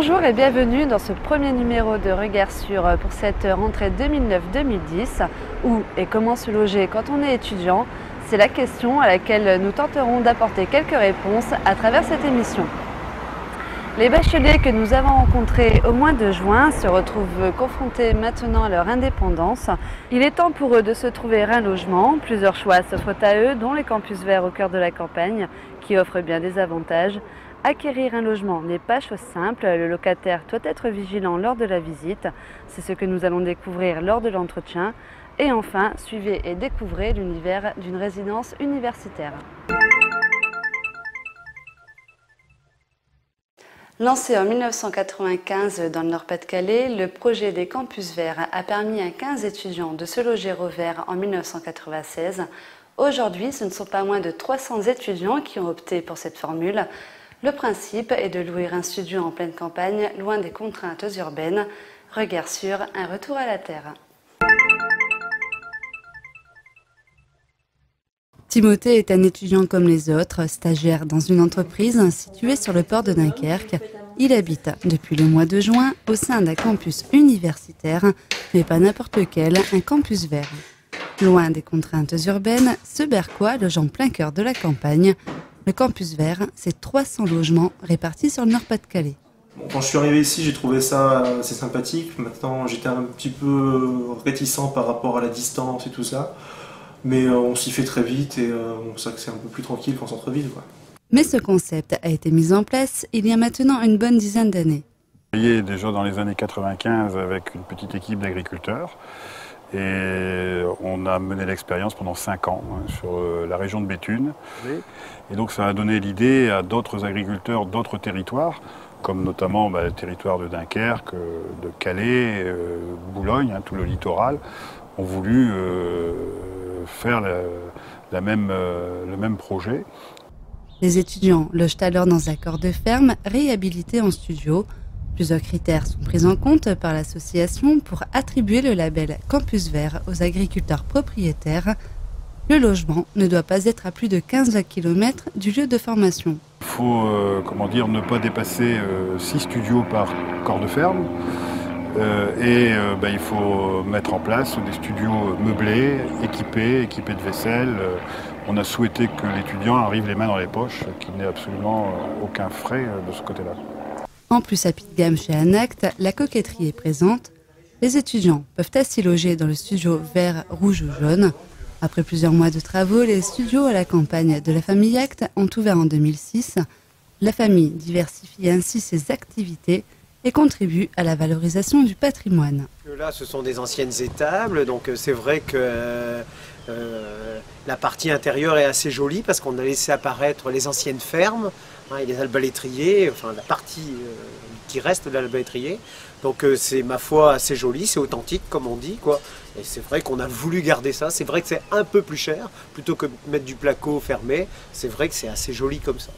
Bonjour et bienvenue dans ce premier numéro de Regard Sûr pour cette rentrée 2009-2010. Où et comment se loger quand on est étudiant? C'est la question à laquelle nous tenterons d'apporter quelques réponses à travers cette émission. Les bacheliers que nous avons rencontrés au mois de juin se retrouvent confrontés maintenant à leur indépendance. Il est temps pour eux de se trouver un logement. Plusieurs choix s'offrent à eux, dont les campus verts au cœur de la campagne, qui offrent bien des avantages. Acquérir un logement n'est pas chose simple, le locataire doit être vigilant lors de la visite. C'est ce que nous allons découvrir lors de l'entretien. Et enfin, suivez et découvrez l'univers d'une résidence universitaire. Lancé en 1995 dans le Nord-Pas-de-Calais, le projet des campus verts a permis à 15 étudiants de se loger au vert en 1996. Aujourd'hui, ce ne sont pas moins de 300 étudiants qui ont opté pour cette formule. Le principe est de louer un studio en pleine campagne, loin des contraintes urbaines. Regard Sûr, un retour à la terre. Timothée est un étudiant comme les autres, stagiaire dans une entreprise située sur le port de Dunkerque. Il habite depuis le mois de juin au sein d'un campus universitaire, mais pas n'importe lequel, un campus vert. Loin des contraintes urbaines, ce Berquois loge en plein cœur de la campagne. Le campus vert, c'est 300 logements répartis sur le Nord-Pas-de-Calais. Bon, quand je suis arrivé ici, j'ai trouvé ça assez sympathique. Maintenant, j'étais un petit peu réticent par rapport à la distance et tout ça. Mais on s'y fait très vite et on sait que c'est un peu plus tranquille qu'en centre-ville, quoi. Mais ce concept a été mis en place il y a maintenant une bonne dizaine d'années. J'ai travaillé déjà dans les années 95 avec une petite équipe d'agriculteurs. Et on a mené l'expérience pendant 5 ans sur la région de Béthune. Et donc ça a donné l'idée à d'autres agriculteurs d'autres territoires, comme notamment le territoire de Dunkerque, de Calais, Boulogne, tout le littoral, ont voulu faire le même projet. Les étudiants logent alors dans un corps de ferme réhabilité en studio. Plusieurs critères sont pris en compte par l'association pour attribuer le label Campus Vert aux agriculteurs propriétaires. Le logement ne doit pas être à plus de 15 km du lieu de formation. Il faut ne pas dépasser 6 studios par corps de ferme. Il faut mettre en place des studios meublés, équipés de vaisselle. On a souhaité que l'étudiant arrive les mains dans les poches, qu'il n'ait absolument aucun frais de ce côté-là. En plus, à pied de gamme chez Anact, la coquetterie est présente. Les étudiants peuvent ainsi loger dans le studio vert, rouge ou jaune. Après plusieurs mois de travaux, les studios à la campagne de la famille Act ont ouvert en 2006. La famille diversifie ainsi ses activités et contribue à la valorisation du patrimoine. Là, ce sont des anciennes étables, donc c'est vrai que la partie intérieure est assez jolie parce qu'on a laissé apparaître les anciennes fermes et les albalétriers, enfin la partie qui reste de l'albalétrier. Donc c'est ma foi assez joli, c'est authentique comme on dit, quoi. Et c'est vrai qu'on a voulu garder ça. C'est vrai que c'est un peu plus cher, plutôt que de mettre du placo fermé. C'est vrai que c'est assez joli comme ça.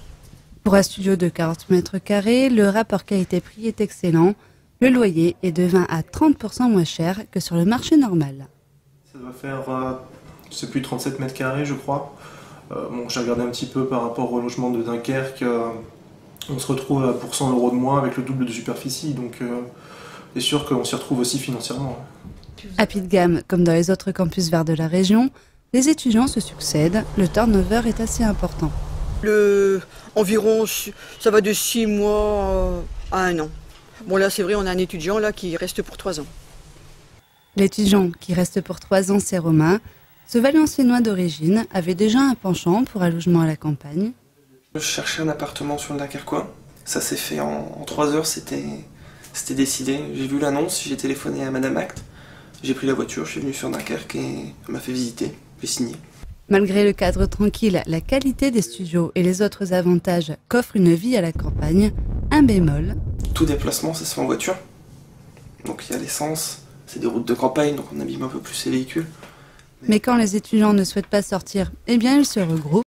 Pour un studio de 40 mètres carrés, le rapport qualité-prix est excellent. Le loyer est de 20 à 30% moins cher que sur le marché normal. Ça doit faire, c'est plus de 37 mètres carrés, je crois. J'ai regardé un petit peu par rapport au logement de Dunkerque. On se retrouve pour 100 € de moins avec le double de superficie. Donc, c'est sûr qu'on s'y retrouve aussi financièrement. À pied de gamme, comme dans les autres campus verts de la région, les étudiants se succèdent. Le turnover est assez important. Environ, ça va de 6 mois à 1 an. Bon là c'est vrai, on a un étudiant là qui reste pour 3 ans. L'étudiant qui reste pour 3 ans, c'est Romain. Ce Valenciennois d'origine avait déjà un penchant pour un logement à la campagne. Je cherchais un appartement sur le Dunkerquois. Ça s'est fait en 3 heures, c'était décidé. J'ai vu l'annonce, j'ai téléphoné à Madame Act. J'ai pris la voiture, je suis venu sur Dunkerque et elle m'a fait visiter, j'ai signé. Malgré le cadre tranquille, la qualité des studios et les autres avantages qu'offre une vie à la campagne, un bémol. Tout déplacement, ça se fait en voiture. Donc il y a l'essence, c'est des routes de campagne, donc on abîme un peu plus les véhicules. Mais quand les étudiants ne souhaitent pas sortir, eh bien ils se regroupent.